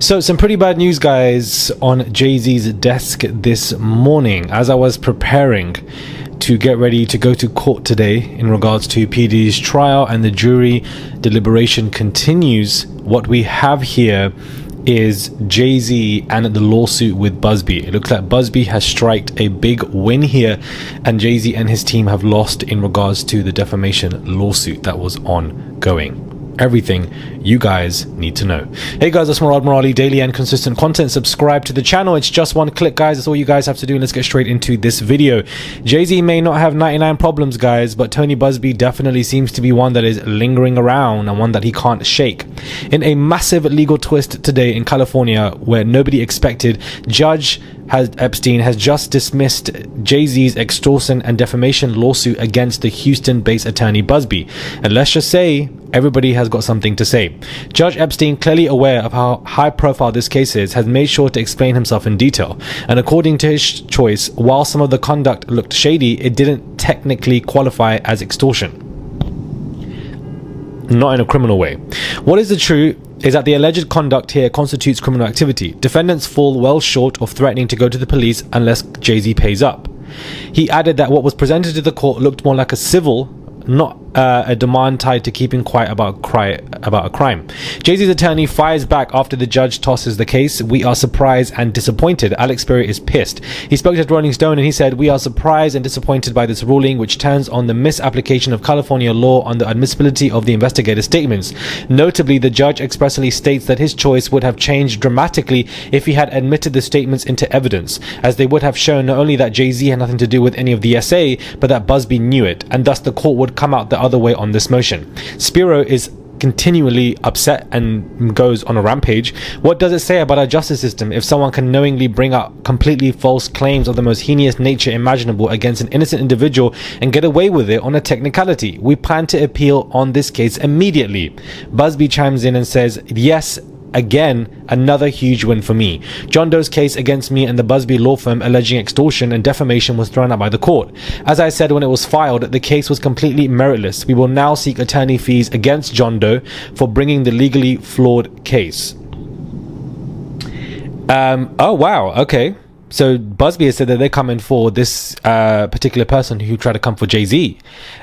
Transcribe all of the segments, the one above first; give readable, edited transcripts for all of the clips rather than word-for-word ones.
So some pretty bad news, guys, on Jay-Z's desk this morning as I was preparing to get ready to go to court today in regards to P. Diddy's trial and the jury deliberation continues. What we have here is Jay-Z and the lawsuit with Buzbee. It looks like Buzbee has striked a big win here, and Jay-Z and his team have lost in regards to the defamation lawsuit that was ongoing. Everything you guys need to know. Hey guys, that's Murad Murali, daily and consistent content. Subscribe to the channel. It's just one click, guys. That's all you guys have to do. Let's get straight into this video. Jay-Z may not have 99 problems, guys, but Tony Buzbee definitely seems to be one that is lingering around and one that he can't shake. In a massive legal twist today in California where nobody expected, Judge Epstein has just dismissed Jay-Z's extortion and defamation lawsuit against the Houston-based attorney Buzbee. And let's just say everybody has got something to say. Judge Epstein, clearly aware of how high profile this case is, has made sure to explain himself in detail. And according to his choice, while some of the conduct looked shady, it didn't technically qualify as extortion. Not in a criminal way. What is the truth is that the alleged conduct here constitutes criminal activity. Defendants fall well short of threatening to go to the police unless Jay-Z pays up. He added that what was presented to the court looked more like a civil, not a demand tied to keeping quiet about a crime. Jay-Z's attorney fires back after the judge tosses the case. "We are surprised and disappointed. Alex Spirit is pissed." He spoke to Rolling Stone and he said, "We are surprised and disappointed by this ruling, which turns on the misapplication of California law on the admissibility of the investigator's statements. Notably, the judge expressly states that his choice would have changed dramatically if he had admitted the statements into evidence, as they would have shown not only that Jay-Z had nothing to do with any of the essay, but that Buzbee knew it, and thus the court would come out the other way on this motion." Spiro is continually upset and goes on a rampage. "What does it say about our justice system if someone can knowingly bring up completely false claims of the most heinous nature imaginable against an innocent individual and get away with it on a technicality? We plan to appeal on this case immediately." Busby chimes in and says, "Yes, again, another huge win for me. John Doe's case against me and the Buzbee law firm alleging extortion and defamation was thrown out by the court. As I said when it was filed, the case was completely meritless. We will now seek attorney fees against John Doe for bringing the legally flawed case." Oh wow, okay. So Buzbee has said that they're coming for this particular person who tried to come for Jay-Z,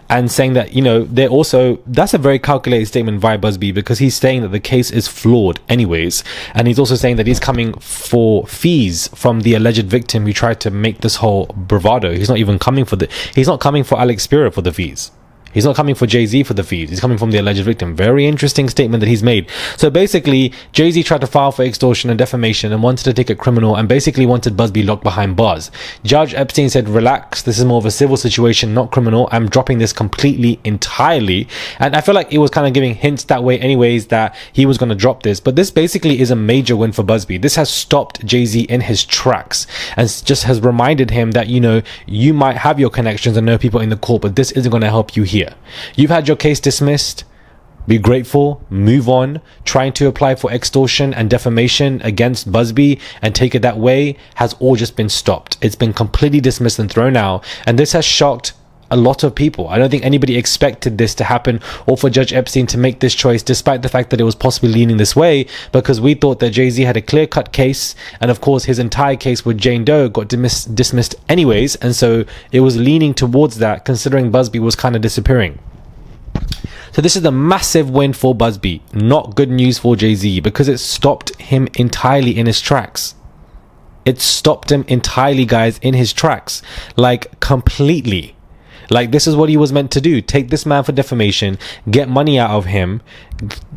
and saying that, you know, they're also, that's a very calculated statement via Buzbee, because he's saying that the case is flawed anyways, and he's also saying that he's coming for fees from the alleged victim who tried to make this whole bravado. He's not even coming for he's not coming for Alex Spiro for the fees. He's not coming for Jay-Z for the fees. He's coming from the alleged victim. Very interesting statement that he's made. So basically, Jay-Z tried to file for extortion and defamation and wanted to take it criminal and basically wanted Buzbee locked behind bars. Judge Epstein said, "Relax, this is more of a civil situation, not criminal. I'm dropping this completely, entirely." And I feel like it was kind of giving hints that way anyways that he was going to drop this. But this basically is a major win for Buzbee. This has stopped Jay-Z in his tracks and just has reminded him that, you know, you might have your connections and know people in the court, but this isn't going to help you here. You've had your case dismissed. Be grateful, move on. Trying to apply for extortion and defamation against Buzbee and take it that way has all just been stopped. It's been completely dismissed and thrown out, and this has shocked a lot of people. I don't think anybody expected this to happen, or for Judge Epstein to make this choice, despite the fact that it was possibly leaning this way, because we thought that Jay-Z had a clear-cut case, and of course his entire case with Jane Doe got dismissed anyways, and so it was leaning towards that, considering Buzbee was kind of disappearing. So this is a massive win for Buzbee, not good news for Jay-Z, because it stopped him entirely in his tracks. It stopped him entirely, guys, in his tracks, like completely. Like, this is what he was meant to do. Take this man for defamation, get money out of him,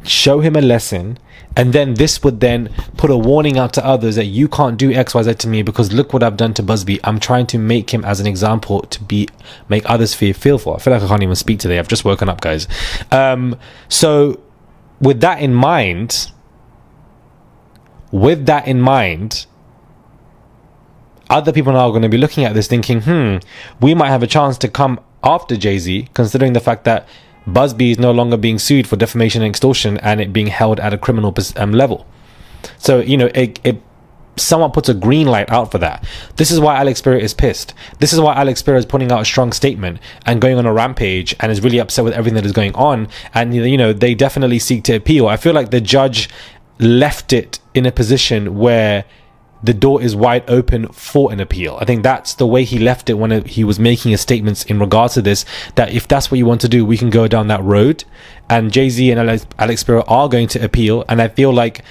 show him a lesson, and then this would then put a warning out to others that you can't do XYZ to me because look what I've done to Buzbee. I'm trying to make him as an example to make others feel for. I feel like I can't even speak today. I've just woken up, guys. So with that in mind, other people now are going to be looking at this thinking, we might have a chance to come after Jay-Z, considering the fact that Buzbee is no longer being sued for defamation and extortion and it being held at a criminal level. So, you know, it somewhat puts a green light out for that. This is why Alex Spiro is pissed. This is why Alex Spiro is putting out a strong statement and going on a rampage and is really upset with everything that is going on. And, you know, they definitely seek to appeal. I feel like the judge left it in a position where the door is wide open for an appeal. I think that's the way he left it when he was making his statements in regards to this, that if that's what you want to do, we can go down that road. And Jay-Z and Alex Spiro are going to appeal. And I feel like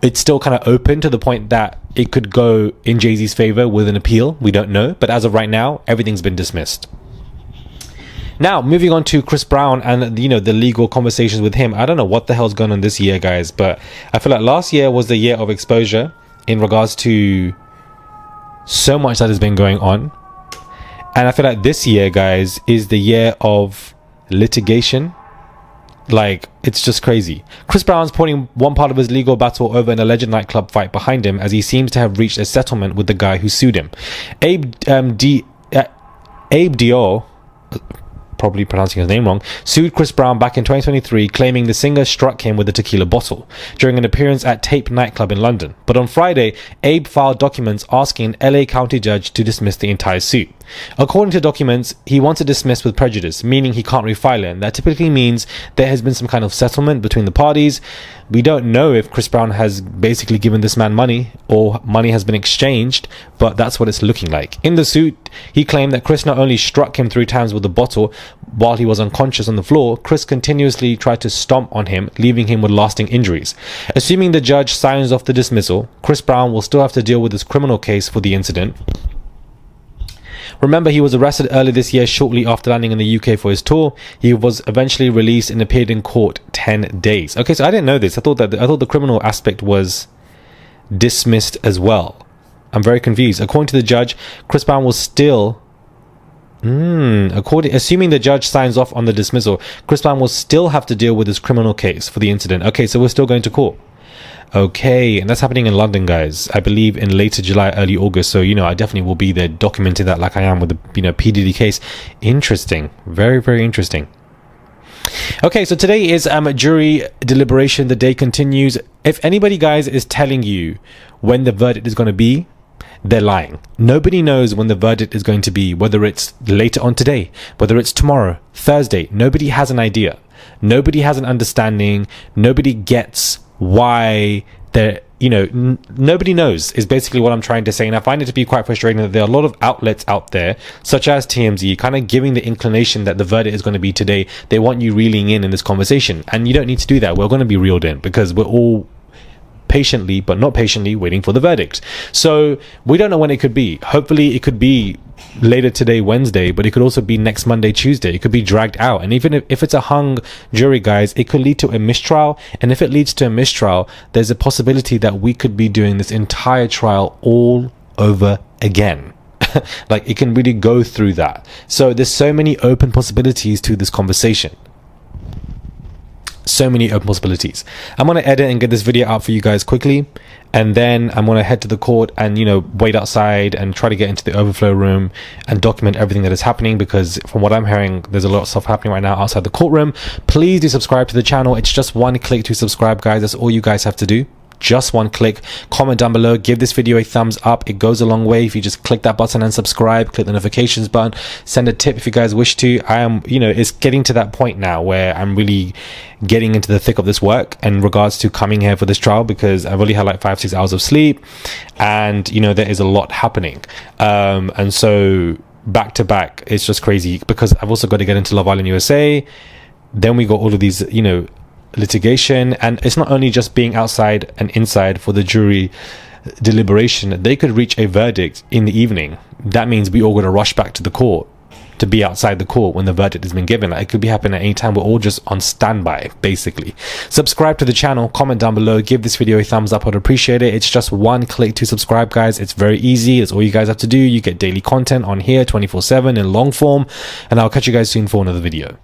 it's still kind of open to the point that it could go in Jay-Z's favor with an appeal. We don't know. But as of right now, everything's been dismissed. Now, moving on to Chris Brown and, the legal conversations with him. I don't know what the hell's going on this year, guys, but I feel like last year was the year of exposure in regards to so much that has been going on. And I feel like this year, guys, is the year of litigation. Like, it's just crazy. Chris Brown's putting one part of his legal battle over an alleged nightclub fight behind him, as he seems to have reached a settlement with the guy who sued him. Abe Dior, probably pronouncing his name wrong, sued Chris Brown back in 2023, claiming the singer struck him with a tequila bottle during an appearance at Tape nightclub in London. But on Friday, Abe filed documents asking an LA County judge to dismiss the entire suit. According to documents, he wants to dismiss with prejudice, meaning he can't refile it. And that typically means there has been some kind of settlement between the parties. We don't know if Chris Brown has basically given this man money or money has been exchanged, but that's what it's looking like. In the suit, he claimed that Chris not only struck him 3 times with a bottle while he was unconscious on the floor, Chris continuously tried to stomp on him, leaving him with lasting injuries. Assuming the judge signs off the dismissal, Chris Brown will still have to deal with his criminal case for the incident. Remember, he was arrested early this year shortly after landing in the UK for his tour. He was eventually released and appeared in court 10 days. Okay, so I didn't know this. I thought the criminal aspect was dismissed as well. I'm very confused. According to the judge, Chris Brown was still assuming the judge signs off on the dismissal, Chris Brown will still have to deal with his criminal case for the incident. Okay, so we're still going to court. Okay, and that's happening in London, guys. I believe in later July, early August. So, I definitely will be there documenting that like I am with the, P. Diddy case. Interesting. Very, very interesting. Okay, so today is jury deliberation. The day continues. If anybody, guys, is telling you when the verdict is going to be, they're lying. Nobody knows when the verdict is going to be, whether it's later on today, whether it's tomorrow, Thursday. Nobody has an idea. Nobody has an understanding. Nobody gets why they're, nobody knows is basically what I'm trying to say. And I find it to be quite frustrating that there are a lot of outlets out there, such as TMZ, kind of giving the inclination that the verdict is going to be today. They want you reeling in this conversation. And you don't need to do that. We're going to be reeled in because we're all patiently, but not patiently, waiting for the verdict. So we don't know when it could be. Hopefully it could be later today, Wednesday, but it could also be next Monday, Tuesday. It could be dragged out. And even if it's a hung jury, guys, it could lead to a mistrial. And if it leads to a mistrial, there's a possibility that we could be doing this entire trial all over again. Like, it can really go through that. So there's so many open possibilities to this conversation. So many open possibilities. I'm going to edit and get this video out for you guys quickly, and then I'm going to head to the court and wait outside and try to get into the overflow room and document everything that is happening, because from what I'm hearing, there's a lot of stuff happening right now outside the courtroom. Please do subscribe to the channel. It's just one click to subscribe, guys. That's all you guys have to do. Just one click. Comment down below, give this video a thumbs up. It goes a long way if you just click that button and subscribe. Click the notifications button, send a tip if you guys wish to. I am it's getting to that point now where I'm really getting into the thick of this work in regards to coming here for this trial, because I've only had like 5-6 hours of sleep, and there is a lot happening, and so back to back, it's just crazy, because I've also got to get into Love Island USA. Then we got all of these litigation, and it's not only just being outside and inside for the jury deliberation. They could reach a verdict in the evening. That means we all got to rush back to the court to be outside the court when the verdict has been given. Like, it could be happening at any time. We're all just on standby, basically. Subscribe to the channel, comment down below, give this video a thumbs up. I'd appreciate it. It's just one click to subscribe, guys. It's very easy. It's all you guys have to do. You get daily content on here 24/7 in long form, and I'll catch you guys soon for another video.